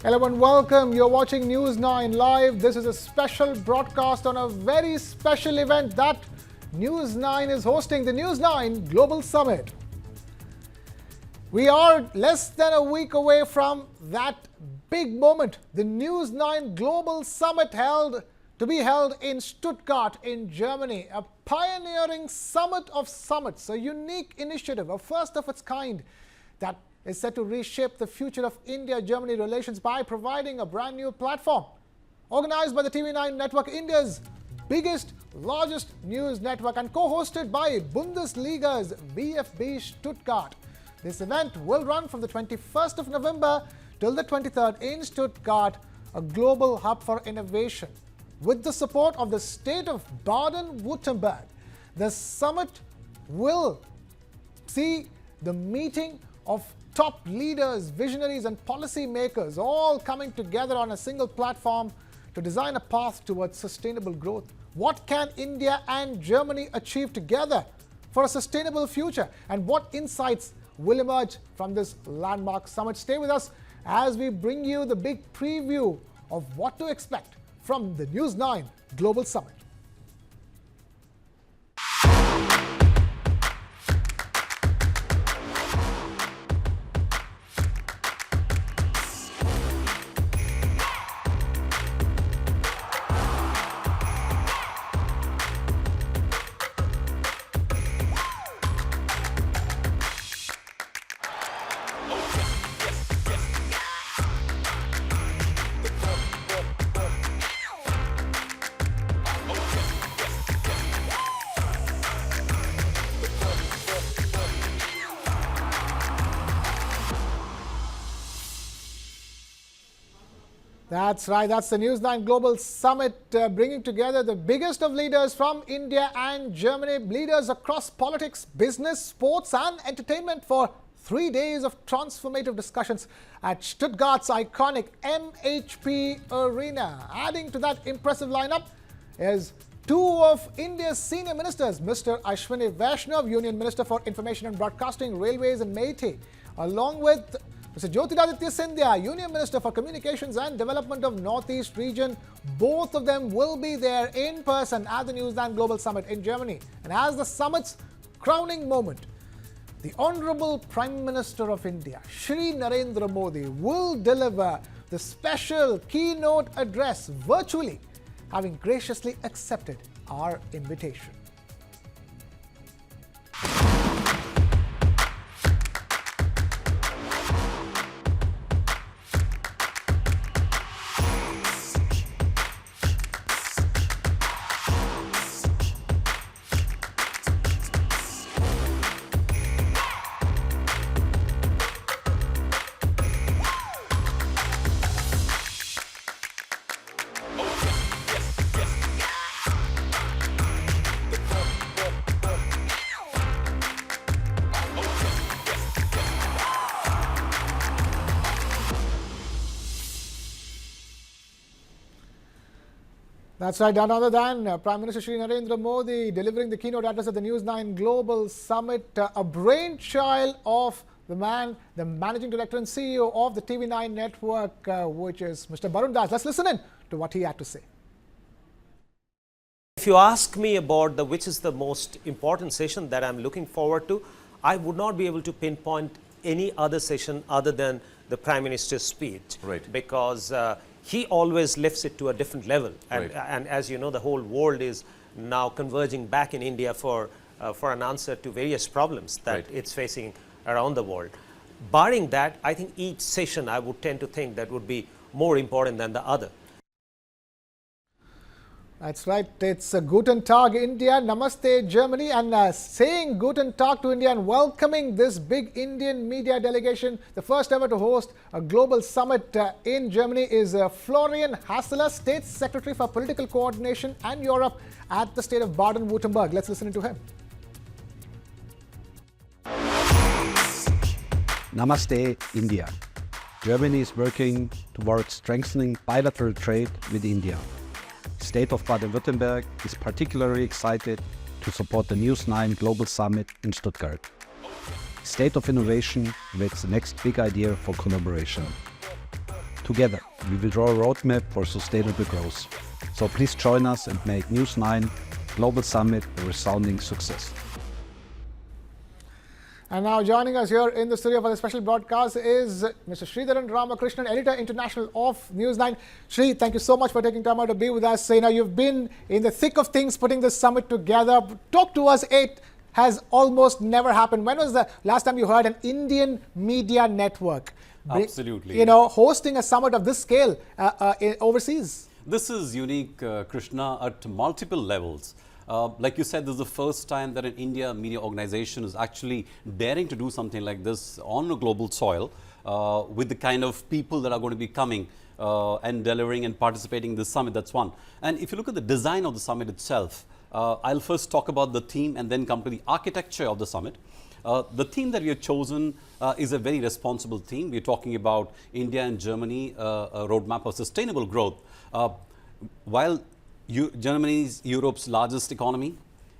Hello and welcome. You're watching News 9 Live. This is a special broadcast on a very special event that News 9 is hosting, the News 9 Global Summit. We are less than a week away from that big moment, the News 9 Global Summit to be held in Stuttgart in Germany, a pioneering summit of summits, a unique initiative, a first of its kind that is set to reshape the future of India-Germany relations by providing a brand new platform. Organized by the TV9 Network, India's biggest, largest news network, and co-hosted by Bundesliga's VfB Stuttgart. This event will run from the 21st of November till the 23rd in Stuttgart, a global hub for innovation. With the support of the state of Baden-Württemberg, the summit will see the meeting of top leaders, visionaries and policy makers all coming together on a single platform to design a path towards sustainable growth. What can India and Germany achieve together for a sustainable future? And what insights will emerge from this landmark summit? Stay with us as we bring you the big preview of what to expect from the News 9 Global Summit. That's right, that's the News 9 Global Summit bringing together the biggest of leaders from India and Germany, leaders across politics, business, sports and entertainment for 3 days of transformative discussions at Stuttgart's iconic MHP Arena. Adding to that impressive lineup is two of India's senior ministers, Mr. Ashwini Vaishnav, Union Minister for Information and Broadcasting, Railways and MeitY, along with Mr. Jyotiraditya Scindia, Union Minister for Communications and Development of Northeast Region. Both of them will be there in person at the News 9 Global Summit in Germany. And as the summit's crowning moment, the Honorable Prime Minister of India, Shri Narendra Modi, will deliver the special keynote address virtually, having graciously accepted our invitation. That's right, none other than Prime Minister Shri Narendra Modi delivering the keynote address at the News 9 Global Summit, a brainchild of the man, the Managing Director and CEO of the TV9 Network, which is Mr. Barun Das. Let's listen in to what he had to say. If you ask me about which is the most important session that I'm looking forward to, I would not be able to pinpoint any other session other than the Prime Minister's speech. Right. Because he always lifts it to a different level. And, Right. and as you know, the whole world is now converging back in India for an answer to various problems that Right. it's facing around the world. Barring that, I think each session I would tend to think that would be more important than the other. That's right. It's Guten Tag India, Namaste Germany, and saying Guten Tag to India and welcoming this big Indian media delegation, the first ever to host a global summit in Germany, is Florian Hasseler, State Secretary for Political Coordination and Europe at the state of Baden-Württemberg. Let's listen to him. Namaste, India. Germany is working towards strengthening bilateral trade with India. State of Baden-Württemberg is particularly excited to support the News 9 Global Summit in Stuttgart. State of Innovation awaits the next big idea for collaboration. Together, we will draw a roadmap for sustainable growth. So please join us and make News9 Global Summit a resounding success. And now joining us here in the studio for the special broadcast is Mr. Sridharan Ramakrishnan, Editor International of News9. Sri, thank you so much for taking time out to be with us. So, you've been in the thick of things putting this summit together. Talk to us. It has almost never happened. When was the last time you heard an Indian media network Absolutely. hosting a summit of this scale overseas? This is unique, Krishna, at multiple levels. Like you said, this is the first time that an India media organization is actually daring to do something like this on a global soil with the kind of people that are going to be coming and delivering and participating in this summit. That's one. And if you look at the design of the summit itself, I'll first talk about the theme and then come to the architecture of the summit. The theme that we have chosen is a very responsible theme. We're talking about India and Germany, a roadmap of sustainable growth. While Germany is Europe's largest economy,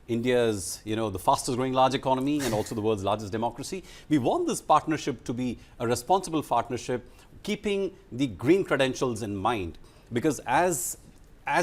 India is the fastest growing large economy and also the world's largest democracy. We want this partnership to be a responsible partnership, keeping the green credentials in mind. Because as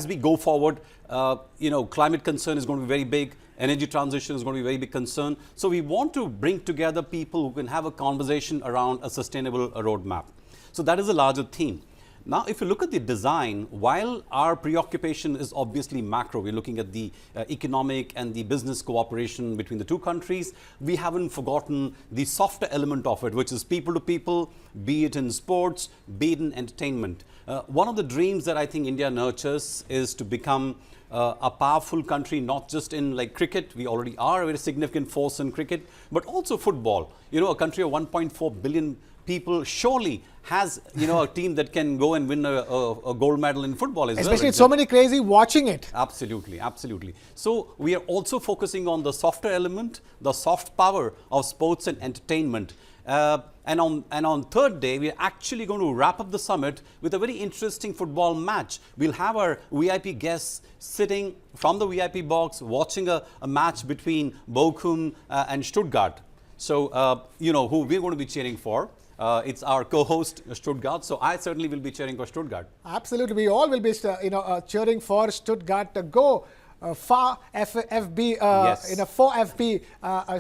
we go forward, climate concern is going to be very big. Energy transition is going to be a very big concern. So we want to bring together people who can have a conversation around a sustainable roadmap. So that is a larger theme. Now, if you look at the design, while our preoccupation is obviously macro, we're looking at the economic and the business cooperation between the two countries, we haven't forgotten the softer element of it, which is people to people, be it in sports, be it in entertainment. One of the dreams that I think India nurtures is to become a powerful country, not just in like cricket. We already are a very significant force in cricket, but also football. A country of 1.4 billion people surely has a team that can go and win a gold medal in football as well. Especially with so many crazy watching it. Absolutely, absolutely. So we are also focusing on the softer element, the soft power of sports and entertainment. And on third day, we are actually going to wrap up the summit with a very interesting football match. We'll have our VIP guests sitting from the VIP box watching a match between Bochum and Stuttgart. So, who we're going to be cheering for. It's our co-host Stuttgart, so I certainly will be cheering for Stuttgart. Absolutely, we all will be, cheering for Stuttgart to go far FB, Yes. for FB,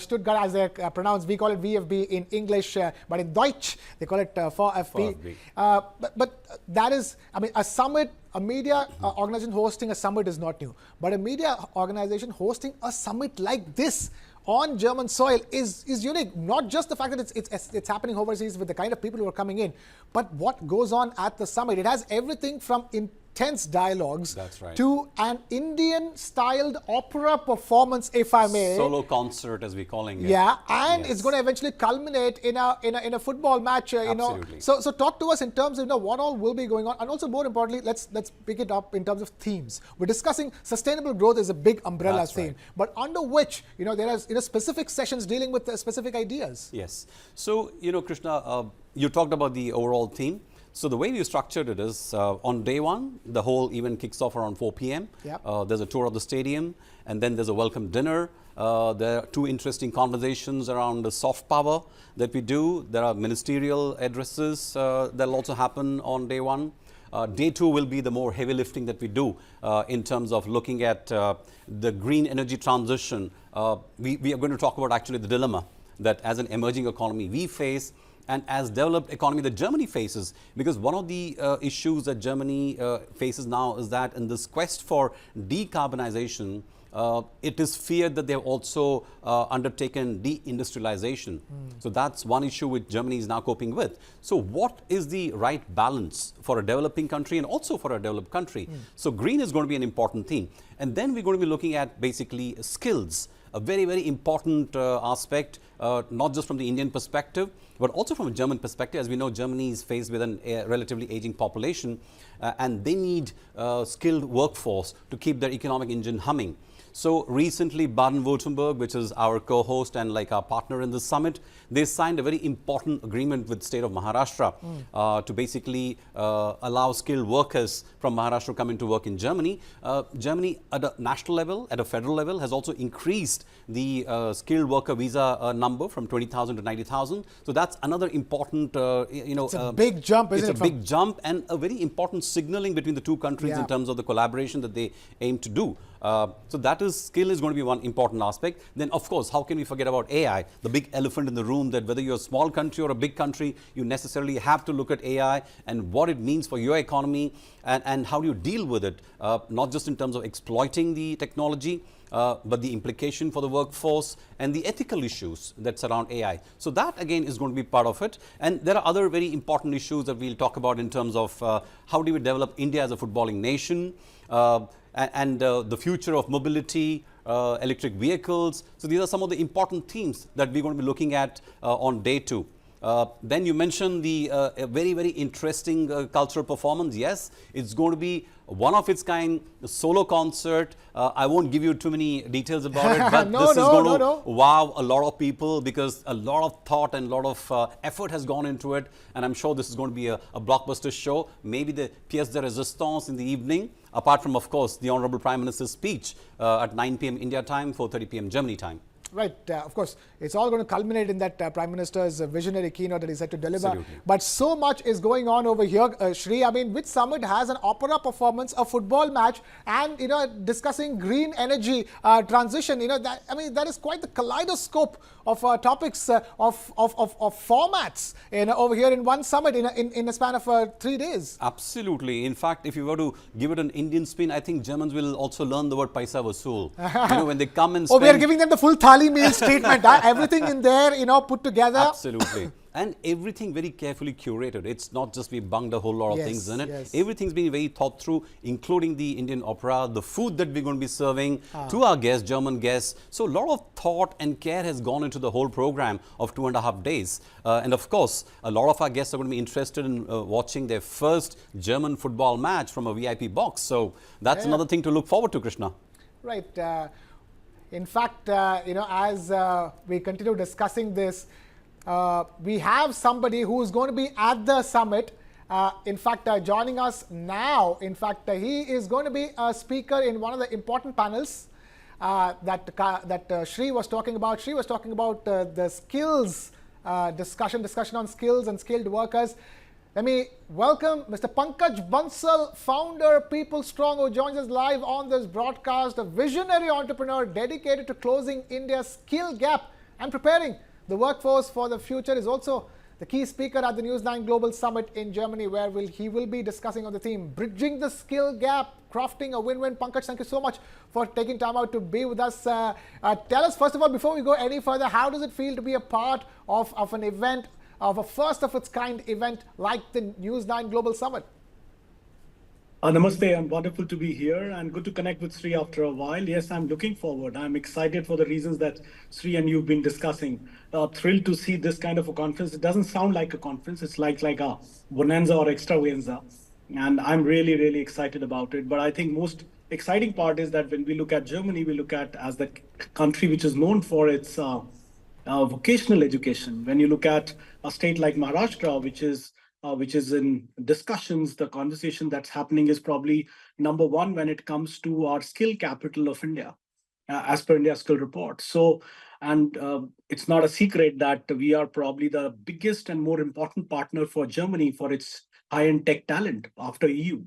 Stuttgart as they pronounce. We call it VFB in English, but in Deutsch they call it for FB. But that is, a summit, a media organization hosting a summit is not new, but a media organization hosting a summit like this on German soil is unique. Not just the fact that it's happening overseas with the kind of people who are coming in, but what goes on at the summit. It has everything from intense dialogues to an Indian-styled opera performance, if I may. Solo concert, as we're calling it. Yeah, and it's going to eventually culminate in a football match. Absolutely. So talk to us in terms of what all will be going on, and also more importantly, let's pick it up in terms of themes. We're discussing sustainable growth is a big umbrella theme, but under which there are specific sessions dealing with specific ideas. Yes. So Krishna, you talked about the overall theme. So the way we structured it is on day one, the whole event kicks off around 4 p.m. Yep. There's a tour of the stadium, and then there's a welcome dinner. There are two interesting conversations around the soft power that we do. There are ministerial addresses that'll also happen on day one. Day two will be the more heavy lifting that we do in terms of looking at the green energy transition. We are going to talk about actually the dilemma that as an emerging economy we face, and as developed economy that Germany faces, because one of the issues that Germany faces now is that in this quest for decarbonization, it is feared that they have also undertaken deindustrialization. So that's one issue which Germany is now coping with. So what is the right balance for a developing country and also for a developed country? So green is going to be an important theme. And then we're going to be looking at basically skills, a very, very important aspect, not just from the Indian perspective, but also from a German perspective. As we know, Germany is faced with a relatively aging population, and they need skilled workforce to keep their economic engine humming. So recently, Baden-Württemberg, which is our co-host and like our partner in this summit, they signed a very important agreement with the state of Maharashtra to basically allow skilled workers from Maharashtra to come into work in Germany. Germany at a national level, at a federal level, has also increased the skilled worker visa number from 20,000 to 90,000. So that's another important, it's a big jump, isn't it? It's a big jump and a very important signaling between the two countries in terms of the collaboration that they aim to do. So that is, skill is going to be one important aspect. Then of course, how can we forget about AI, the big elephant in the room, that whether you're a small country or a big country, you necessarily have to look at AI and what it means for your economy and how do you deal with it, not just in terms of exploiting the technology, but the implication for the workforce and the ethical issues that surround AI. So that again is going to be part of it. And there are other very important issues that we'll talk about in terms of how do we develop India as a footballing nation, and the future of mobility, electric vehicles. So these are some of the important themes that we're going to be looking at on day 2. Then you mentioned the very, very interesting cultural performance. Yes, it's going to be one of its kind, a solo concert. I won't give you too many details about it, but this is going to wow a lot of people because a lot of thought and a lot of effort has gone into it. And I'm sure this is going to be a blockbuster show, maybe the pièce de résistance in the evening, apart from, of course, the Honorable Prime Minister's speech at 9 p.m. India time, 4:30 p.m. Germany time. Right, of course, it's all going to culminate in that Prime Minister's visionary keynote that he said to deliver. Absolutely. But so much is going on over here, Shri. I mean, which summit has an opera performance, a football match, and discussing green energy transition? That is quite the kaleidoscope of topics of formats over here in one summit in a span of 3 days. Absolutely. In fact, if you were to give it an Indian spin, I think Germans will also learn the word paisa vasool. When they come and spend. Oh, we are giving them the full thali meal statement. Everything in there, put together. Absolutely. And everything very carefully curated. It's not just we bunged a whole lot of things in it. Yes. Everything's been very thought through, including the Indian opera, the food that we're going to be serving to our guests, German guests. So a lot of thought and care has gone into the whole program of 2.5 days. And of course, a lot of our guests are going to be interested in watching their first German football match from a VIP box. So that's another thing to look forward to, Krishna. Right. In fact, as we continue discussing this, we have somebody who is going to be at the summit. In fact, joining us now, he is going to be a speaker in one of the important panels that Shri was talking about. Shri was talking about the skills discussion on skills and skilled workers. Let me welcome Mr. Pankaj Bansal, founder, PeopleStrong, who joins us live on this broadcast, a visionary entrepreneur dedicated to closing India's skill gap and preparing the workforce for the future. Is also the key speaker at the News9 Global Summit in Germany, where he will be discussing on the theme, Bridging the Skill Gap, Crafting a Win-Win. Pankaj, thank you so much for taking time out to be with us. Tell us, first of all, before we go any further, how does it feel to be a part of an event, of a first of its kind event like the News9 Global Summit? Namaste, and wonderful to be here and good to connect with Sri after a while. Yes, I'm looking forward. I'm excited for the reasons that Sri and you've been discussing. Thrilled to see this kind of a conference. It doesn't sound like a conference. It's like a bonanza or extravaganza. And I'm really, really excited about it. But I think most exciting part is that when we look at Germany, we look at as the country which is known for its vocational education. When you look at a state like Maharashtra, which is in discussions, the conversation that's happening is probably number one when it comes to our skill capital of India, as per India Skill Report. So, and it's not a secret that we are probably the biggest and more important partner for Germany for its high-end tech talent after EU.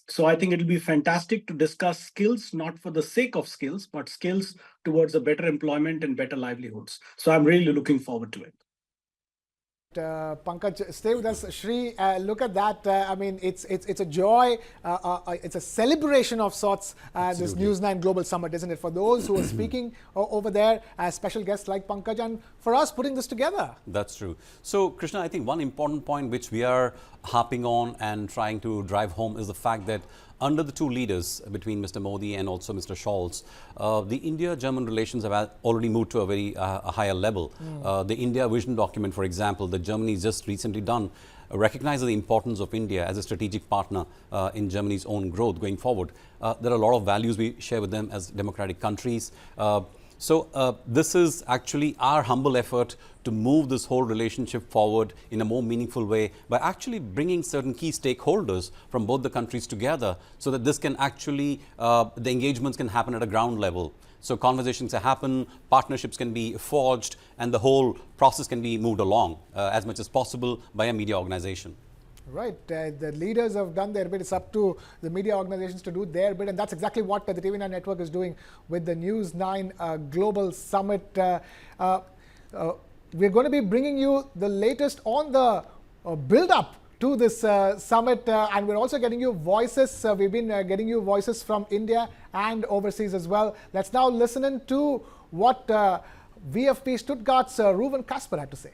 So I think it'll be fantastic to discuss skills, not for the sake of skills, but skills towards a better employment and better livelihoods. So I'm really looking forward to it. Pankaj, stay with us. Shri, look at that. I mean, it's a joy. It's a celebration of sorts, this News9 Global Summit, isn't it? For those who are speaking over there, as special guests like Pankaj, and for us putting this together. That's true. So, Krishna, I think one important point which we are harping on and trying to drive home is the fact that under the two leaders between Mr. Modi and also Mr. Scholz, the India-German relations have already moved to a very higher level. The India vision document, for example, that Germany has just recently done, recognizes the importance of India as a strategic partner in Germany's own growth going forward. There are a lot of values we share with them as democratic countries. So this is actually our humble effort to move this whole relationship forward in a more meaningful way by actually bringing certain key stakeholders from both the countries together so that this can actually, the engagements can happen at a ground level. So conversations can happen, partnerships can be forged, and the whole process can be moved along as much as possible by a media organization. Right. The leaders have done their bit. It's up to the media organizations to do their bit. And that's exactly what the TV9 Network is doing with the News9 Global Summit. We're going to be bringing you the latest on the build-up to this summit. And we're also getting you voices. We've been getting you voices from India and overseas as well. Let's now listen in to what VFP Stuttgart's Reuven Kasper had to say.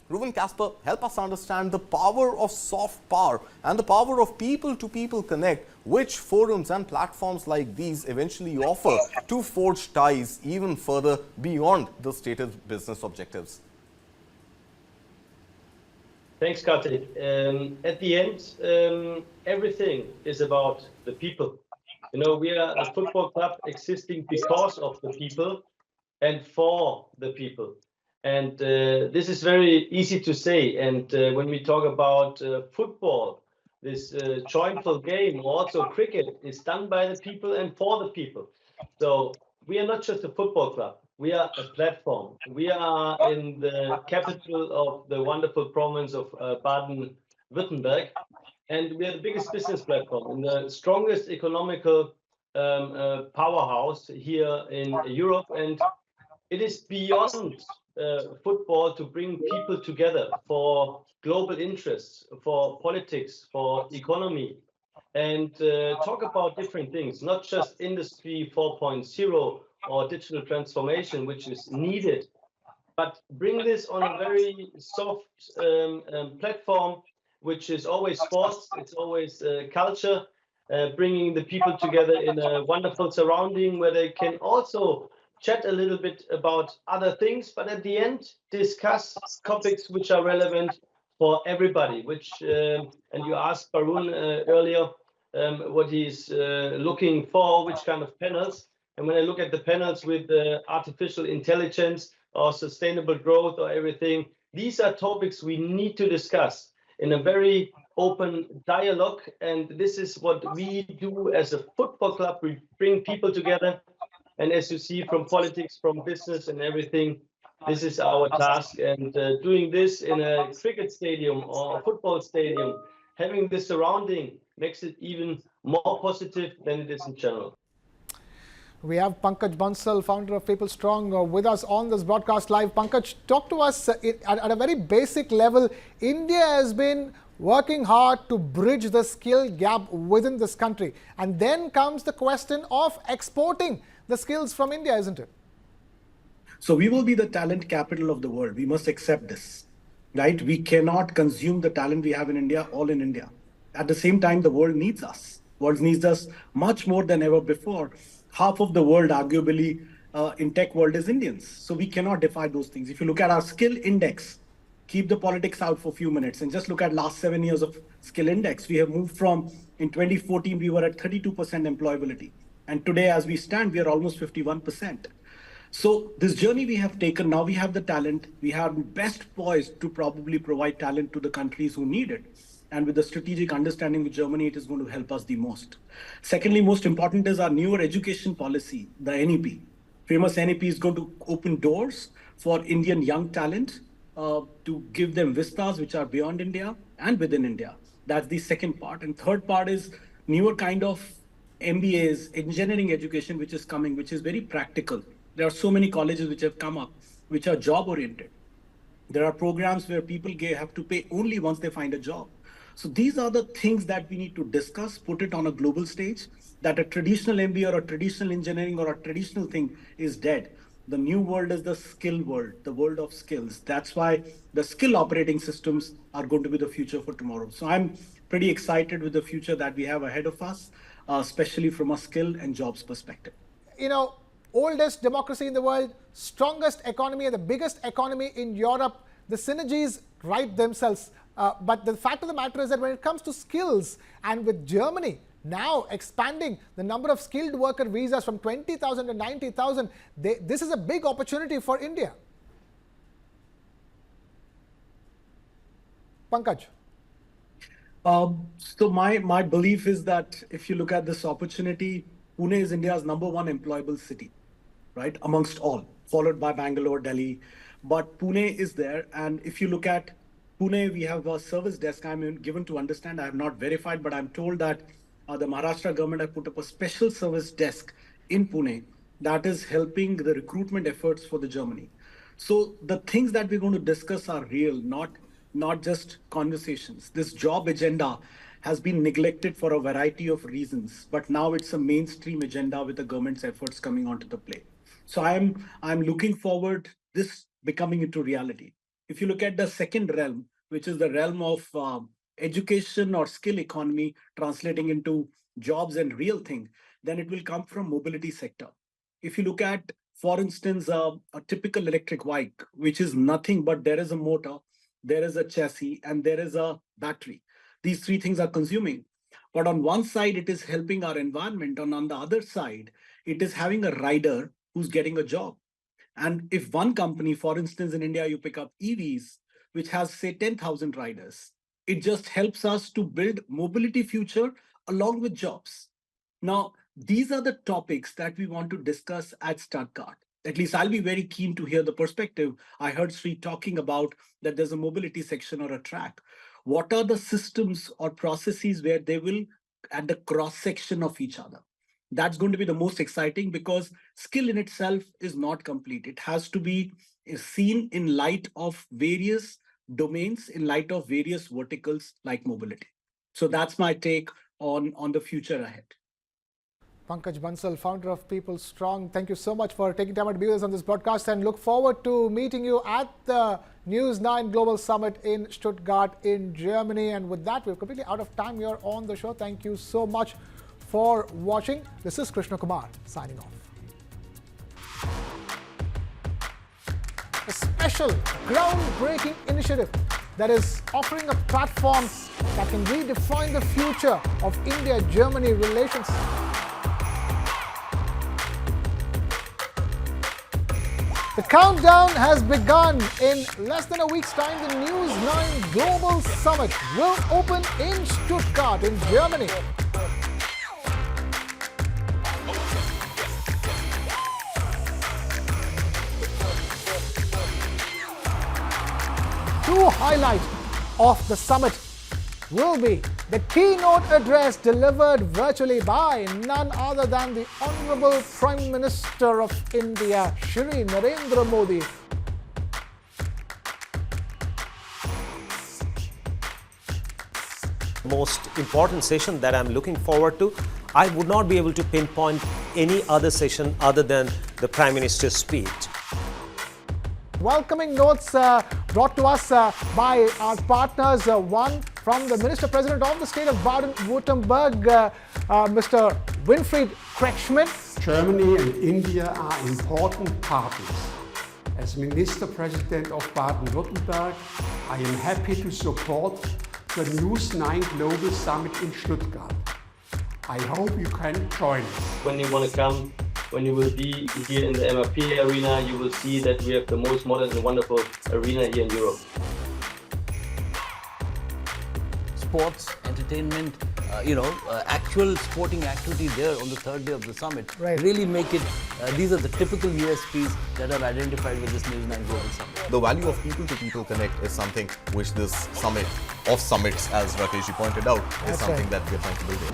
Reuven Kasper, help us understand the power of soft power and the power of people-to-people connect, which forums and platforms like these eventually offer to forge ties even further beyond the stated business objectives. Thanks, Kartik. At the end, everything is about the people. You know, we are a football club existing because of the people and for the people. And this is very easy to say. And when we talk about football, this joyful game, also cricket, is done by the people and for the people. So we are not just a football club. We are a platform. We are in the capital of the wonderful province of Baden-Württemberg. And we are the biggest business platform and the strongest economical powerhouse here in Europe. And it is beyond football to bring people together for global interests, for politics, for economy, and talk about different things, not just Industry 4.0 or digital transformation, which is needed, but bring this on a very soft platform, which is always sports, it's always culture, bringing the people together in a wonderful surrounding where they can also chat a little bit about other things, but at the end, discuss topics which are relevant for everybody, which, and you asked Barun earlier what he's looking for, which kind of panels. And when I look at the panels with artificial intelligence or sustainable growth or everything, these are topics we need to discuss in a very open dialogue. And this is what we do as a football club. We bring people together. And as you see from politics, from business and everything, this is our task. And doing this in a cricket stadium or a football stadium, having this surrounding makes it even more positive than it is in general. We have Pankaj Bansal, founder of PeopleStrong, with us on this broadcast live. Pankaj, talk to us at a very basic level. India has been working hard to bridge the skill gap within this country. And then comes the question of exporting the skills from India, isn't it? So we will be the talent capital of the world. We must accept this, right? We cannot consume the talent we have in India, all in India. At the same time, the world needs us. The world needs us much more than ever before. Half of the world, arguably, in tech world is Indians. So we cannot defy those things. If you look at our skill index, keep the politics out for a few minutes and just look at last 7 years of skill index. We have moved from, in 2014, we were at 32% employability. And today, as we stand, we are almost 51%. So this journey we have taken, now we have the talent. We have best poised to probably provide talent to the countries who need it. And with the strategic understanding with Germany, it is going to help us the most. Secondly, most important is our newer education policy, the NEP. Famous NEP is going to open doors for Indian young talent to give them vistas which are beyond India and within India. That's the second part. And third part is newer kind of MBAs, engineering education, which is coming, which is very practical. There are so many colleges which have come up, which are job oriented. There are programs where people have to pay only once they find a job. So these are the things that we need to discuss, put it on a global stage, that a traditional MBA or a traditional engineering or a traditional thing is dead. The new world is the skill world, the world of skills. That's why the skill operating systems are going to be the future for tomorrow. So I'm pretty excited with the future that we have ahead of us, especially from a skill and jobs perspective. You know, oldest democracy in the world, strongest economy and the biggest economy in Europe, the synergies write themselves. But the fact of the matter is that when it comes to skills, and with Germany now expanding the number of skilled worker visas from 20,000 to 90,000, this is a big opportunity for India. Pankaj. So my belief is that if you look at this opportunity, Pune is India's #1 employable city, right, amongst all, followed by Bangalore, Delhi. But Pune is there. And if you look at Pune, we have a service desk. I'm given to understand, I have not verified, but I'm told that the Maharashtra government have put up a special service desk in Pune that is helping the recruitment efforts for the Germany. So the things that we're going to discuss are real, not just conversations. This job agenda has been neglected for a variety of reasons, but now it's a mainstream agenda with the government's efforts coming onto the play. So I'm looking forward this becoming into reality. If you look at the second realm, which is the realm of education or skill economy translating into jobs and real thing, then it will come from mobility sector. If you look at, for instance, a typical electric bike, which is nothing but there is a motor, there is a chassis, and there is a battery. These three things are consuming. But on one side, it is helping our environment. And on the other side, it is having a rider who's getting a job. And if one company, for instance, in India, you pick up EVs, which has, say, 10,000 riders, it just helps us to build mobility future along with jobs. Now, these are the topics that we want to discuss at Stuttgart. At least I'll be very keen to hear the perspective. I heard Sri talking about that there's a mobility section or a track. What are the systems or processes where they will at the cross section of each other? That's going to be the most exciting, because skill in itself is not complete. It has to be seen in light of various domains, in light of various verticals like mobility. So that's my take on the future ahead. Pankaj Bansal, founder of PeopleStrong, thank you so much for taking time out to be with us on this broadcast, and look forward to meeting you at the News9 Global Summit in Stuttgart in Germany. And with that, we're completely out of time here on the show. Thank you so much for watching. This is Krishna Kumar signing off. A special groundbreaking initiative that is offering a platform that can redefine the future of India-Germany relations. The countdown has begun. In less than a week's time, the News9 Global Summit will open in Stuttgart in Germany. Two highlights of the summit will be the keynote address delivered virtually by none other than the Honorable Prime Minister of India, Shri Narendra Modi. Most important session that I'm looking forward to. I would not be able to pinpoint any other session other than the Prime Minister's speech. Welcoming notes brought to us by our partners. One from the Minister President of the state of Baden-Württemberg, Mr. Winfried Kretschmann. Germany and India are important partners. As Minister President of Baden-Württemberg, I am happy to support the News9 Global Summit in Stuttgart. I hope you can join us. When you want to come, when you will be here in the MRP arena, you will see that we have the most modern and wonderful arena here in Europe. Sports, entertainment, actual sporting activity there on the third day of the summit really make it, these are the typical USPs that are identified with this News9 Global Summit. The value of people-to-people connect is something which this summit of summits, as Rakeshji pointed out, is something that we are trying to build in.